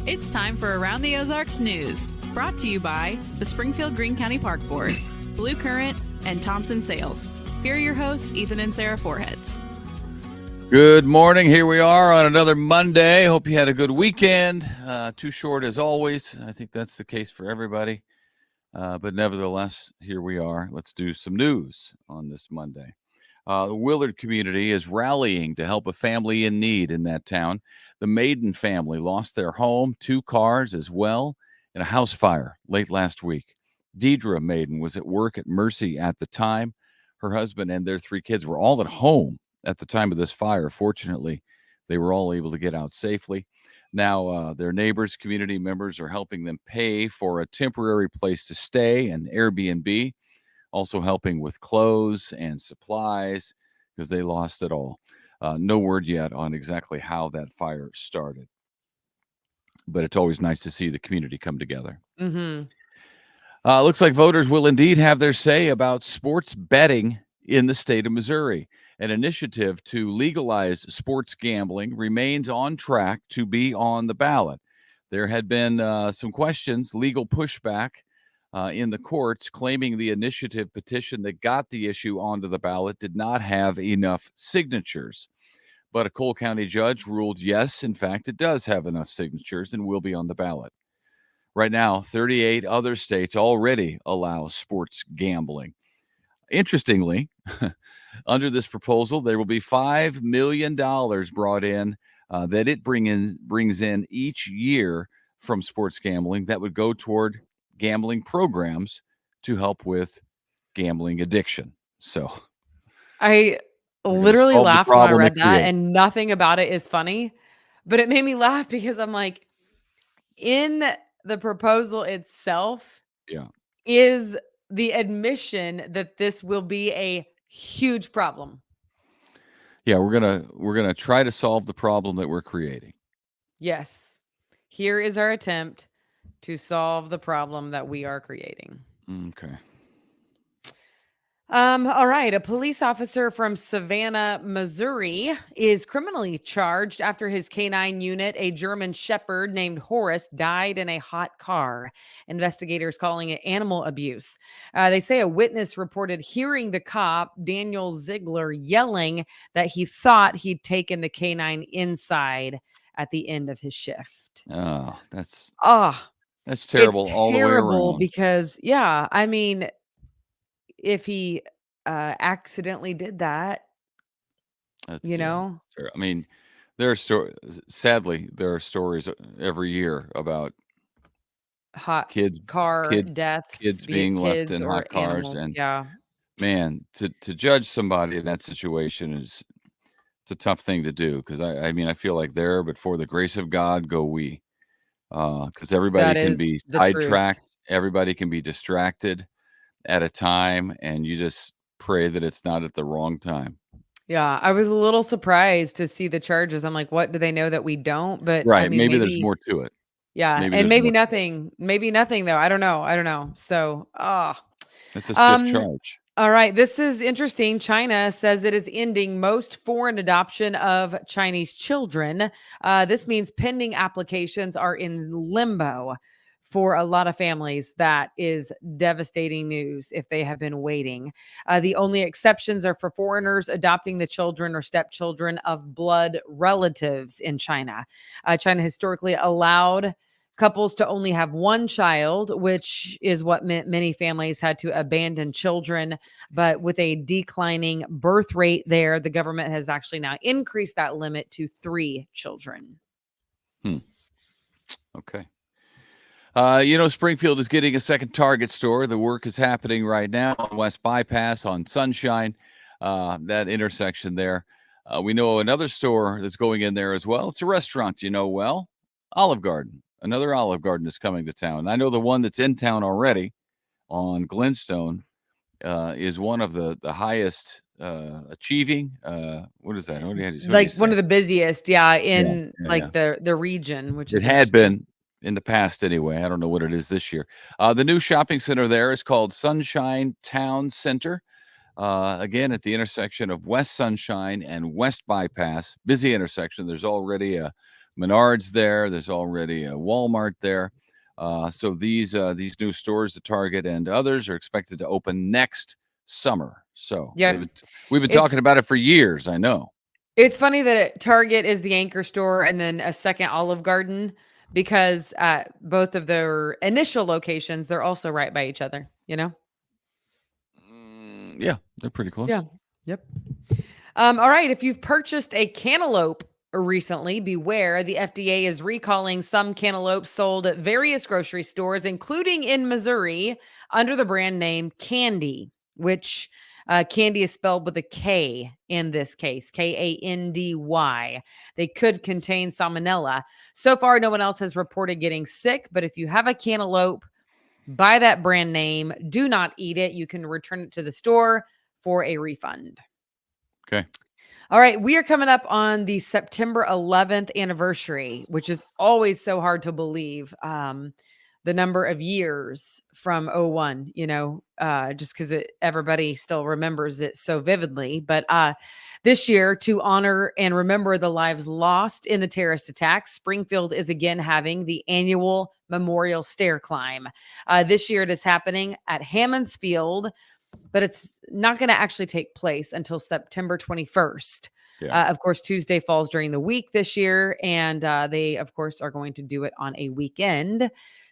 It's time for Around the Ozarks News, brought to you by the Springfield Greene County Park Board, Blue Current, and Thompson Sales. Here are your hosts, Ethan and Sarah Foreheads. Good morning. Here we are on another Monday. Hope you had a good weekend. Too short as always. I think that's the case for everybody. But nevertheless, here we are. Let's do some news on this Monday. The Willard community is rallying to help a family in need in that town. The Maiden family lost their home, 2 cars as well, in a house fire late last week. Deidre Maiden was at work at Mercy at the time. Her husband and their 3 kids were all at home at the time of this fire. Fortunately, they were all able to get out safely. Now, their neighbors, community members are helping them pay for a temporary place to stay, an Airbnb. Also helping with clothes and supplies because they lost it all. No word yet on exactly how that fire started. But it's always nice to see the community come together. Mm-hmm. Looks like voters will indeed have their say about sports betting in the state of Missouri. An initiative to legalize sports gambling remains on track to be on the ballot. There had been some questions, legal pushback in the courts, claiming the initiative petition that got the issue onto the ballot did not have enough signatures. But a Cole County judge ruled yes, in fact, it does have enough signatures and will be on the ballot. Right now, 38 other states already allow sports gambling. Interestingly, under this proposal, there will be $5 million brought in that it brings in each year from sports gambling that would go toward gambling programs to help with gambling addiction. So I literally laughed when I read that, and nothing about it is funny, but it made me laugh because I'm like, in the proposal itself, is the admission that this will be a huge problem. Yeah, we're gonna try to solve the problem that we're creating. Yes, here is our attempt to solve the problem that we are creating. Okay. All right. A police officer from Savannah, Missouri, is criminally charged after his canine unit, a German Shepherd named Horace, died in a hot car. Investigators calling it animal abuse. They say a witness reported hearing the cop, Daniel Ziegler, yelling that he thought he'd taken the canine inside at the end of his shift. Oh, that's terrible. It's all the way around. Because, I mean, if he accidentally did that, I mean, sadly, there are stories every year about hot car deaths, kids being left in hot cars. Animals. And man, to judge somebody in that situation it's a tough thing to do. Cause I mean, I feel like but for the grace of God, go we, cause everybody can be sidetracked. Everybody can be distracted at a time, and you just pray that it's not at the wrong time. Yeah, I was a little surprised to see the charges. I'm like, what do they know that we don't? But right, I mean, maybe there's more to it. Yeah, maybe nothing. Maybe nothing though. I don't know. So, that's a stiff charge. All right, this is interesting. China says it is ending most foreign adoption of Chinese children. This means pending applications are in limbo. For a lot of families, that is devastating news if they have been waiting. The only exceptions are for foreigners adopting the children or stepchildren of blood relatives in China. China historically allowed couples to only have one child, which is what meant many families had to abandon children. But with a declining birth rate there, the government has actually now increased that limit to 3 children. Okay. Springfield is getting a second Target store. The work is happening right now on West Bypass on Sunshine, that intersection there. We know another store that's going in there as well. It's a restaurant, Olive Garden. Another Olive Garden is coming to town. I know the one that's in town already on Glenstone is one of the highest achieving. What is that? One of the busiest, in the region, which it had been in the past anyway. I don't know what it is this year. The new shopping center there is called Sunshine Town Center. again at the intersection of West Sunshine and West Bypass. Busy intersection. There's already a Menards there. There's already a Walmart there. So these new stores, the Target and others, are expected to open next summer. So Yeah. we've been talking about it for years. I know. It's funny that Target is the anchor store and then a second Olive Garden, because both of their initial locations, they're also right by each other, you know? Yeah, they're pretty close. Yeah. Yep. All right. If you've purchased a cantaloupe recently, beware. The FDA is recalling some cantaloupe sold at various grocery stores, including in Missouri, under the brand name Candy, which candy is spelled with a K in this case, Kandy. They could contain salmonella. So far, no one else has reported getting sick, but if you have a cantaloupe by that brand name, do not eat it. You can return it to the store for a refund. Okay. All right, we are coming up on the September 11th anniversary, which is always so hard to believe. The number of years from 01, just because everybody still remembers it so vividly. But this year, to honor and remember the lives lost in the terrorist attacks, Springfield is again having the annual memorial stair climb. This year, it is happening at Hammons Field, but it's not going to actually take place until September 21st. Yeah. Of course, Tuesday falls during the week this year, and they, of course, are going to do it on a weekend.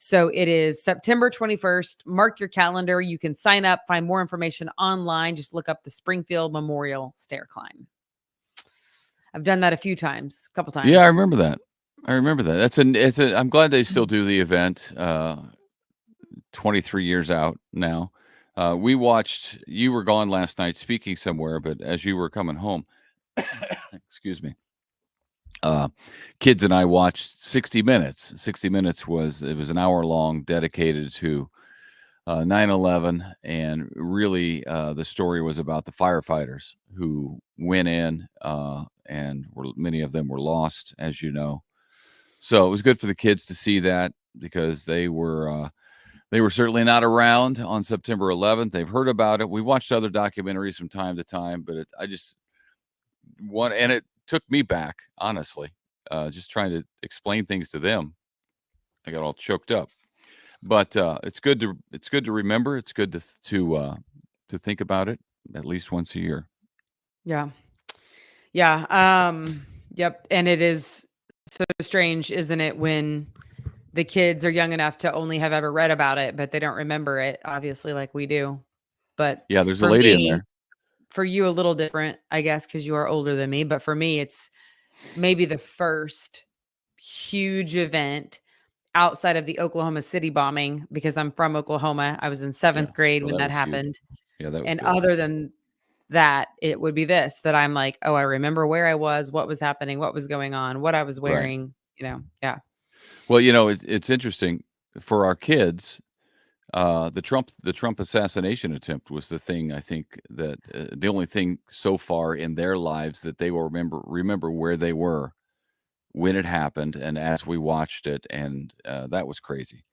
So it is September 21st. Mark your calendar. You can sign up, find more information online. Just look up the Springfield Memorial Stair Climb. I've done that a couple times. Yeah, I remember that. I'm glad they still do the event. 23 years out now. You were gone last night speaking somewhere, but as you were coming home, excuse me, kids and I watched 60 Minutes. 60 Minutes was an hour long, dedicated to 9/11, and really the story was about the firefighters who went in, and many of them were lost, as you know. So it was good for the kids to see that, because they were certainly not around on September 11th. They've heard about it. We watched other documentaries from time to time, but and it took me back, honestly, just trying to explain things to them. I got all choked up, but it's good to remember. It's good to think about it at least once a year. Yeah. Yep. And it is so strange, isn't it, when the kids are young enough to only have ever read about it, but they don't remember it, obviously, like we do. But yeah, there's a lady in there. For you, a little different, I guess, because you are older than me. But for me, it's maybe the first huge event outside of the Oklahoma City bombing, because I'm from Oklahoma. I was in seventh grade when that happened. Huge. Yeah, that was and good. Other than that, it would be this, that I'm like, oh, I remember where I was, what was happening, what was going on, what I was wearing, Yeah. Well, it's interesting for our kids. The Trump assassination attempt was the thing, I think, that the only thing so far in their lives that they will remember where they were when it happened, and as we watched it, and that was crazy.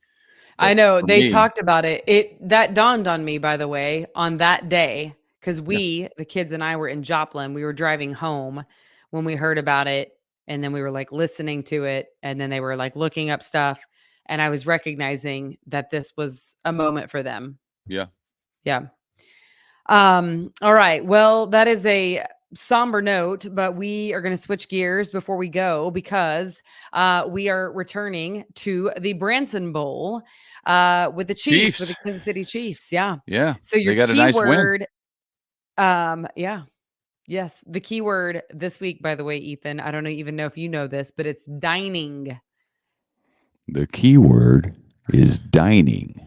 But I know they talked about it. That dawned on me, by the way, on that day, because the kids and I were in Joplin. We were driving home when we heard about it, and then we were like listening to it, and then they were like looking up stuff. And I was recognizing that this was a moment for them. Yeah. Yeah. All right. Well, that is a somber note, but we are going to switch gears before we go, because we are returning to the Branson Bowl with the Chiefs, with the Kansas City Chiefs. Yeah. Yeah. So your got keyword, yeah. Yes. The keyword this week, by the way, Ethan, I don't even know if you know this, but it's dining. The keyword is dining.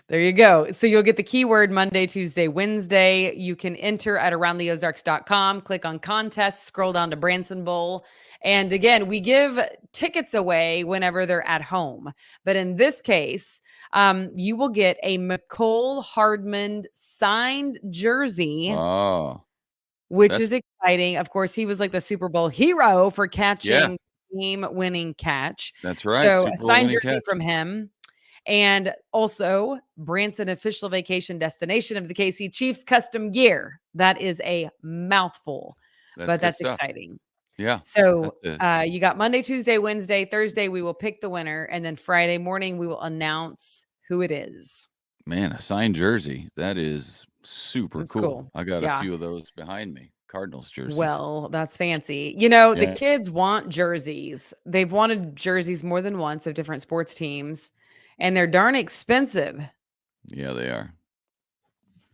There you go. So you'll get the keyword Monday, Tuesday, Wednesday. You can enter at aroundtheozarks.com, click on contests, scroll down to Branson Bowl. And again, we give tickets away whenever they're at home. But in this case, you will get a Mecole Hardman signed jersey. Oh, which is exciting. Of course, he was like the Super Bowl hero for catching game-winning catch. That's right. So a signed jersey from him. And also, Branson, official vacation destination of the KC Chiefs, custom gear. That is a mouthful, but good that's stuff. exciting. Yeah. So you got Monday, Tuesday, Wednesday, Thursday, we will pick the winner. And then Friday morning, we will announce who it is. Man, a signed jersey. That is super That's cool. cool. I got Yeah. a few of those behind me. Cardinals jerseys. Well, that's fancy. You know, the Yeah. kids want jerseys. They've wanted jerseys more than once of different sports teams, and they're darn expensive. Yeah, they are.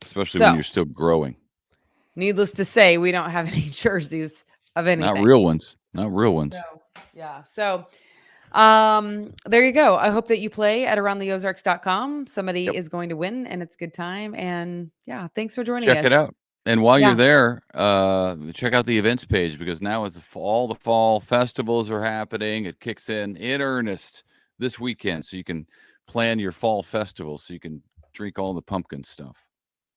Especially when you're still growing. Needless to say, we don't have any jerseys of anything. Not real ones. Not real ones. So, yeah. So there you go. I hope that you play at aroundtheozarks.com. Somebody is going to win, and it's a good time. And yeah, thanks for joining us. Check it out. And while you're there, check out the events page, because now as all the fall festivals are happening, it kicks in earnest this weekend. So you can plan your fall festival, so you can drink all the pumpkin stuff.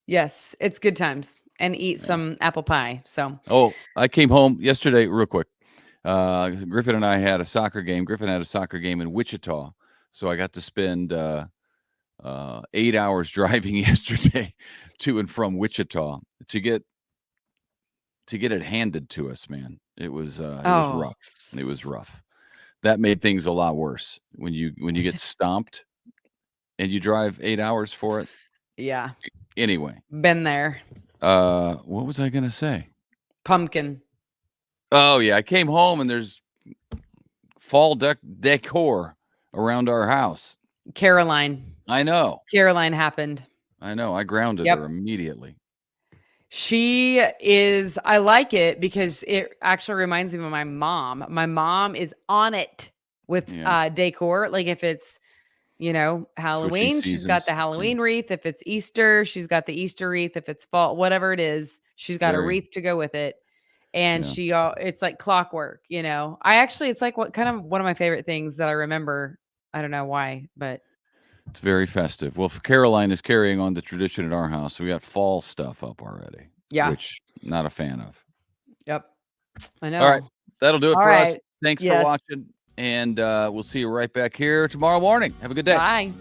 Yes, it's good times, and eat some apple pie. So, I came home yesterday real quick. Griffin and I had a soccer game. Griffin had a soccer game in Wichita. So I got to spend 8 hours driving yesterday to and from Wichita to get it handed to us, man. It was rough. It was rough. That made things a lot worse when you get stomped and you drive 8 hours for it. Yeah. Anyway. Been there. What was I going to say? Pumpkin. Oh yeah. I came home and there's fall decor around our house. Caroline. I know. Caroline happened. I know. I grounded her immediately. She is, I like it because it actually reminds me of my mom. My mom is on it with decor. Like if it's, Halloween, she's got the Halloween wreath. If it's Easter, she's got the Easter wreath. If it's fall, whatever it is, she's got a wreath to go with it. And it's like clockwork, it's like one of my favorite things that I remember. I don't know why, but it's very festive. Well, Caroline is carrying on the tradition at our house. So we got fall stuff up already. Yeah. Which not a fan of. Yep. I know. All right. That'll do it for us. Thanks for Yes. watching. And we'll see you right back here tomorrow morning. Have a good day. Bye.